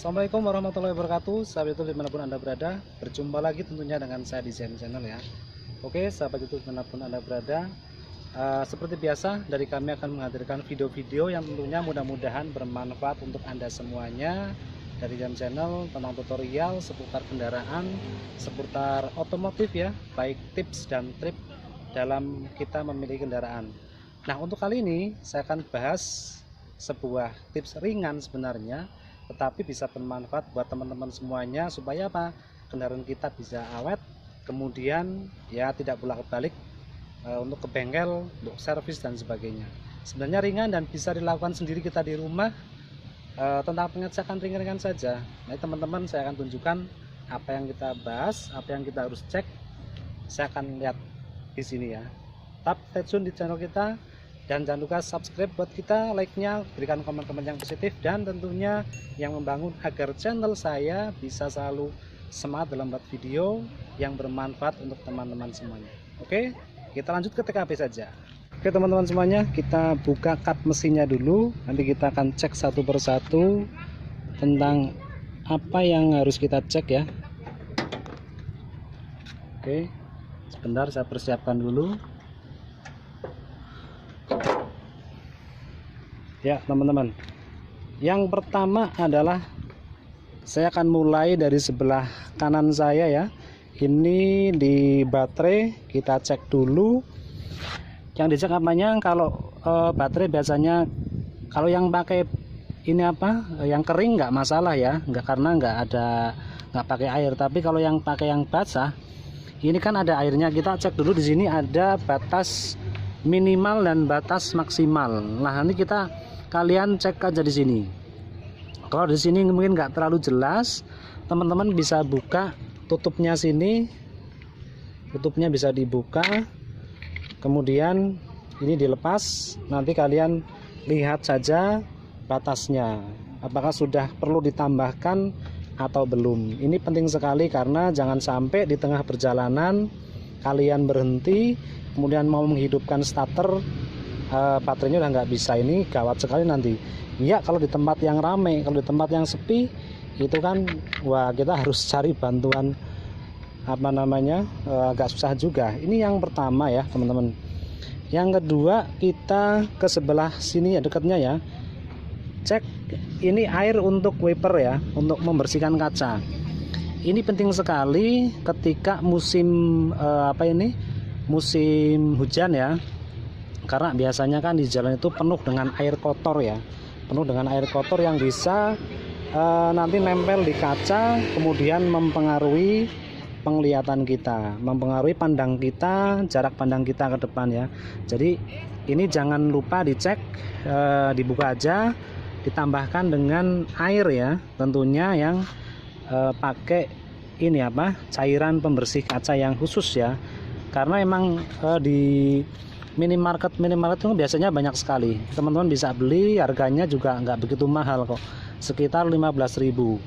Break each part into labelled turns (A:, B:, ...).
A: Assalamualaikum warahmatullahi wabarakatuh. Sahabat YouTube dimanapun Anda berada, berjumpa lagi tentunya dengan saya di Zen Channel ya. Oke sahabat YouTube dimanapun Anda berada, seperti biasa dari kami akan menghadirkan video-video yang tentunya mudah-mudahan bermanfaat untuk Anda semuanya dari Zen Channel, tentang tutorial seputar kendaraan, seputar otomotif ya, baik tips dan trik dalam kita memilih kendaraan. Nah untuk kali ini saya akan bahas sebuah tips ringan sebenarnya, tetapi bisa bermanfaat buat teman-teman semuanya supaya apa, kendaraan kita bisa awet, kemudian ya tidak bolak-balik untuk ke bengkel, untuk servis dan sebagainya. Sebenarnya ringan dan bisa dilakukan sendiri kita di rumah, tentang pengecekan ringan-ringan saja. Nah teman-teman, saya akan tunjukkan apa yang kita bahas, apa yang kita harus cek. Saya akan lihat di sini ya. Tetap stay tune di channel kita. Dan jangan lupa subscribe buat kita, like-nya, berikan komen-komen yang positif dan tentunya yang membangun agar channel saya bisa selalu semangat dalam buat video yang bermanfaat untuk teman-teman semuanya. Oke, kita lanjut ke TKP saja. Oke teman-teman semuanya, kita buka kap mesinnya dulu. Nanti kita akan cek satu persatu tentang apa yang harus kita cek ya. Oke, sebentar saya persiapkan dulu. Ya teman-teman, yang pertama adalah saya akan mulai dari sebelah kanan saya ya. Ini di baterai, kita cek dulu. Yang dicek apanya? Kalau baterai biasanya kalau yang pakai ini apa, yang kering nggak masalah ya, nggak, karena nggak pakai air. Tapi kalau yang pakai yang basah, ini kan ada airnya. Kita cek dulu di sini ada batas minimal dan batas maksimal. Nah ini kalian cek aja di sini. Kalau di sini mungkin nggak terlalu jelas, teman-teman bisa buka tutupnya sini. Tutupnya bisa dibuka. Kemudian ini dilepas. Nanti kalian lihat saja batasnya. Apakah sudah perlu ditambahkan atau belum. Ini penting sekali karena jangan sampai di tengah perjalanan kalian berhenti, kemudian mau menghidupkan starter, baterainya udah nggak bisa. Ini gawat sekali nanti ya kalau di tempat yang ramai. Kalau di tempat yang sepi itu kan wah, kita harus cari bantuan apa namanya, agak susah juga. Ini yang pertama ya teman-teman. Yang kedua, kita ke sebelah sini ya, dekatnya ya, cek ini air untuk wiper ya, untuk membersihkan kaca. Ini penting sekali ketika musim musim hujan ya, karena biasanya kan di jalan itu penuh dengan air kotor ya, penuh dengan air kotor yang bisa nanti nempel di kaca, kemudian mempengaruhi penglihatan kita, mempengaruhi pandang kita, jarak pandang kita ke depan ya. Jadi ini jangan lupa dicek, dibuka aja, ditambahkan dengan air ya, tentunya yang pakai ini apa, cairan pembersih kaca yang khusus ya. Karena emang di minimarket itu biasanya banyak sekali, teman-teman bisa beli, harganya juga nggak begitu mahal kok, sekitar 15.000.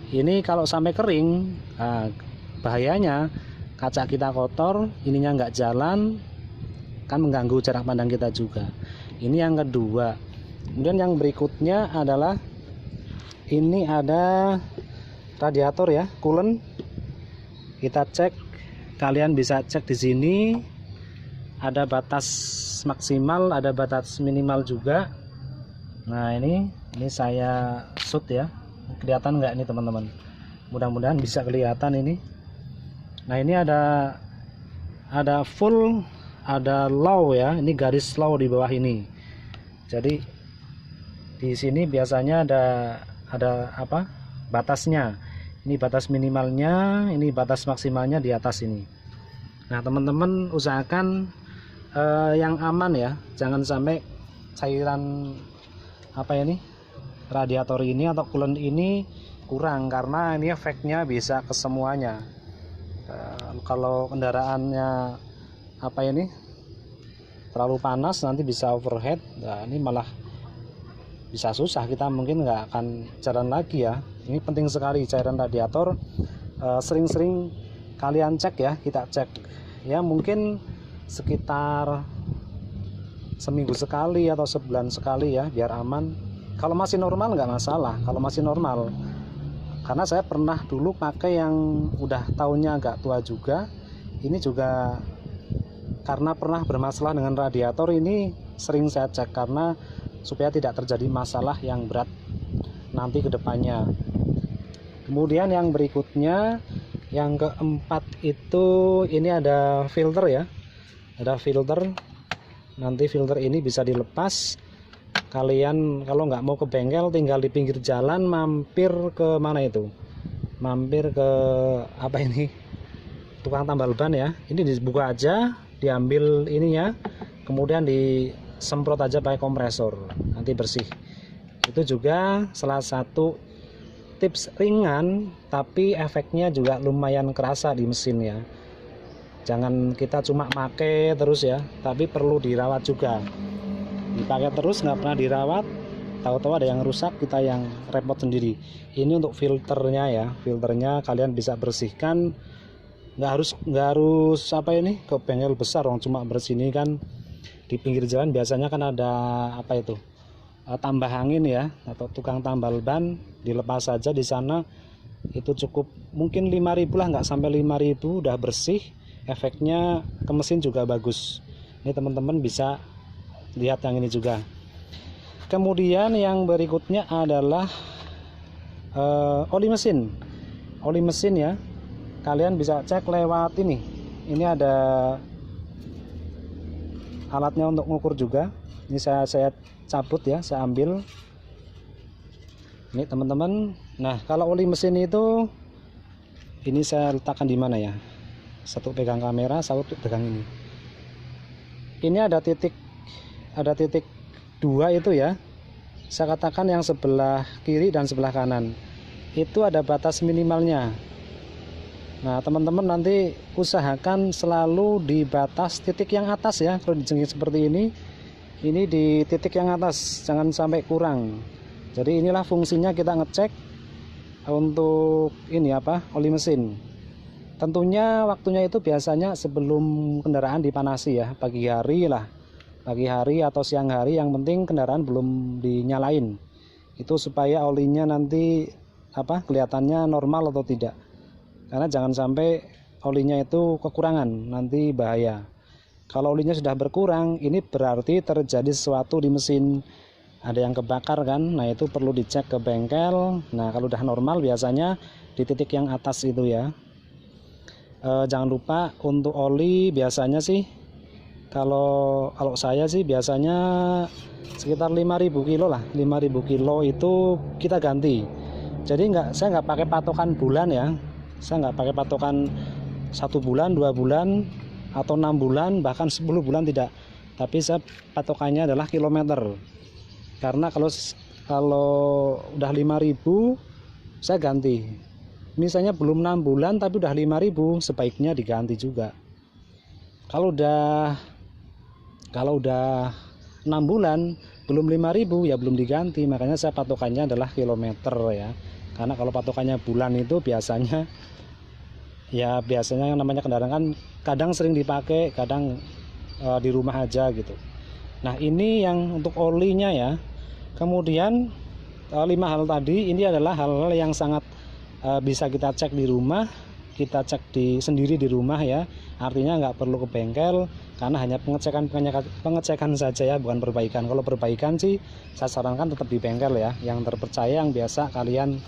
A: Ini kalau sampai kering, bahayanya kaca kita kotor, ininya nggak jalan, kan mengganggu jarak pandang kita juga. Ini yang kedua. Kemudian yang berikutnya adalah ini ada radiator ya, coolant. Kita cek, kalian bisa cek di sini. Ada batas maksimal, ada batas minimal juga. Nah ini saya shoot ya, kelihatan nggak ini teman-teman? Mudah-mudahan bisa kelihatan ini. Nah ini ada full, ada low ya. Ini garis low di bawah ini. Jadi di sini biasanya ada apa? Batasnya. Ini batas minimalnya, ini batas maksimalnya di atas ini. Nah teman-teman usahakan yang aman ya, jangan sampai cairan apa ini, radiator ini atau coolant ini kurang, karena ini efeknya bisa ke semuanya. Kalau kendaraannya apa ini terlalu panas, nanti bisa overheat. Nah ini malah bisa susah, kita mungkin nggak akan jalan lagi ya. Ini penting sekali cairan radiator, sering-sering kalian cek ya, kita cek ya, mungkin sekitar seminggu sekali atau sebulan sekali ya, biar aman. Kalau masih normal nggak masalah. Kalau masih normal, karena saya pernah dulu pakai yang udah tahunnya agak tua juga. Ini juga karena pernah bermasalah dengan radiator, ini sering saya cek karena supaya tidak terjadi masalah yang berat nanti ke depannya. Kemudian yang berikutnya, yang keempat itu ini ada filter ya, ada filter. Nanti filter ini bisa dilepas. Kalian kalau nggak mau ke bengkel, tinggal di pinggir jalan mampir ke mana itu, mampir ke apa ini, tukang tambal ban ya. Ini dibuka aja, diambil ininya, kemudian disemprot aja pakai kompresor, nanti bersih. Itu juga salah satu tips ringan, tapi efeknya juga lumayan kerasa di mesin ya. Jangan kita cuma pakai terus ya, tapi perlu dirawat juga. Dipakai terus nggak pernah dirawat, tahu-tahu ada yang rusak, kita yang repot sendiri. Ini untuk filternya ya, filternya kalian bisa bersihkan, nggak harus apa ini ke bengkel besar, orang cuma bersini kan di pinggir jalan biasanya kan ada apa itu, tambah angin ya, atau tukang tambal ban, dilepas saja di sana. Itu cukup mungkin 5.000 lah, nggak sampai 5.000 udah bersih. Efeknya ke mesin juga bagus. Ini teman-teman bisa lihat yang ini juga. Kemudian yang berikutnya adalah oli mesin. Oli mesin ya, kalian bisa cek lewat ini. Ini ada alatnya untuk ngukur juga. Ini saya cabut ya, saya ambil. Ini teman-teman. Nah, kalau oli mesin itu, ini saya letakkan di mana ya? Satu pegang kamera, satu pegang ini. Ini ada titik 2 itu ya. Saya katakan yang sebelah kiri dan sebelah kanan itu ada batas minimalnya. Nah, teman-teman nanti usahakan selalu di batas titik yang atas ya. Kalau dijengking seperti ini di titik yang atas, jangan sampai kurang. Jadi inilah fungsinya kita ngecek untuk ini apa, oli mesin. Tentunya waktunya itu biasanya sebelum kendaraan dipanasi ya, pagi hari lah, pagi hari atau siang hari, yang penting kendaraan belum dinyalain. Itu supaya olinya nanti apa, kelihatannya normal atau tidak. Karena jangan sampai olinya itu kekurangan, nanti bahaya. Kalau olinya sudah berkurang, ini berarti terjadi sesuatu di mesin. Ada yang kebakar kan, nah itu perlu dicek ke bengkel. Nah kalau udah normal biasanya di titik yang atas itu ya. Jangan lupa untuk oli biasanya sih, kalau saya sih biasanya sekitar 5.000 kilo lah, 5.000 kilo itu kita ganti. Jadi saya nggak pakai patokan bulan ya, saya nggak pakai patokan 1 bulan, 2 bulan, atau 6 bulan, bahkan 10 bulan tidak. Tapi saya patokannya adalah kilometer. Karena kalau udah 5.000 saya ganti. Misalnya belum 6 bulan tapi udah 5.000, sebaiknya diganti juga. Kalau udah 6 bulan belum 5.000 ya belum diganti. Makanya saya patokannya adalah kilometer ya. Karena kalau patokannya bulan itu biasanya yang namanya kendaraan kan kadang sering dipakai, kadang di rumah aja gitu. Nah ini yang untuk olinya ya. Kemudian 5 hal tadi ini adalah hal-hal yang sangat bisa kita cek di rumah, kita cek sendiri di rumah ya. Artinya nggak perlu ke bengkel, karena hanya pengecekan saja ya, bukan perbaikan. Kalau perbaikan sih saya sarankan tetap di bengkel ya, yang terpercaya, yang biasa kalian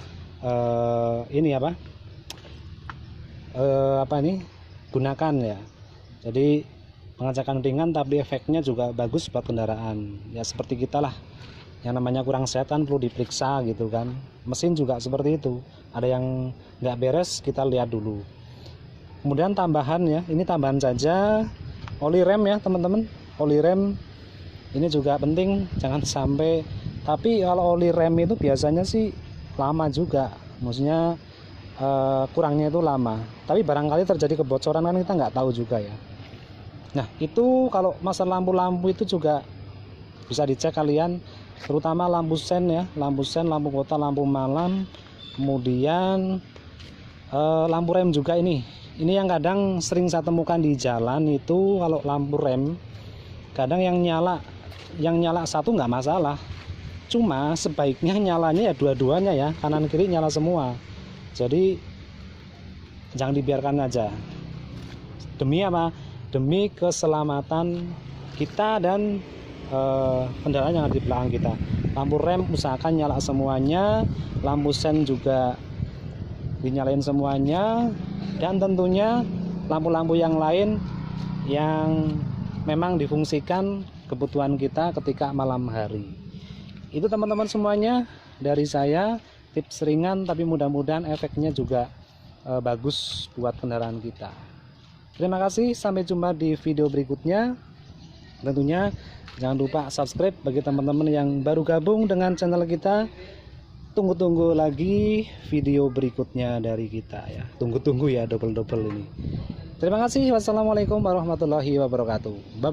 A: gunakan ya. Jadi pengecekan ringan tapi efeknya juga bagus buat kendaraan ya. Seperti kita lah, yang namanya kurang sehat kan perlu diperiksa gitu kan. Mesin juga seperti itu, ada yang nggak beres kita lihat dulu. Kemudian tambahan ya, ini tambahan saja, oli rem ya teman-teman. Oli rem ini juga penting, jangan sampai. Tapi kalau oli rem itu biasanya sih lama juga, maksudnya kurangnya itu lama. Tapi barangkali terjadi kebocoran kan kita nggak tahu juga ya. Nah itu kalau masalah lampu-lampu itu juga bisa dicek kalian, terutama lampu sen ya, lampu sen, lampu kota, lampu malam, kemudian lampu rem juga ini yang kadang sering saya temukan di jalan itu. Kalau lampu rem kadang yang nyala satu nggak masalah, cuma sebaiknya nyalanya ya dua-duanya ya, kanan kiri nyala semua. Jadi jangan dibiarkan aja. Demi apa? Demi keselamatan kita dan kendaraan yang ada di belakang kita. Lampu rem usahakan nyala semuanya, lampu sen juga dinyalain semuanya, dan tentunya lampu-lampu yang lain yang memang difungsikan kebutuhan kita ketika malam hari. Itu teman-teman semuanya dari saya, tips ringan tapi mudah-mudahan efeknya juga bagus buat kendaraan kita. Terima kasih, sampai jumpa di video berikutnya. Tentunya jangan lupa subscribe bagi teman-teman yang baru gabung dengan channel kita. Tunggu-tunggu lagi video berikutnya dari kita ya. Tunggu-tunggu ya, double-double ini. Terima kasih. Wassalamualaikum warahmatullahi wabarakatuh. Bye.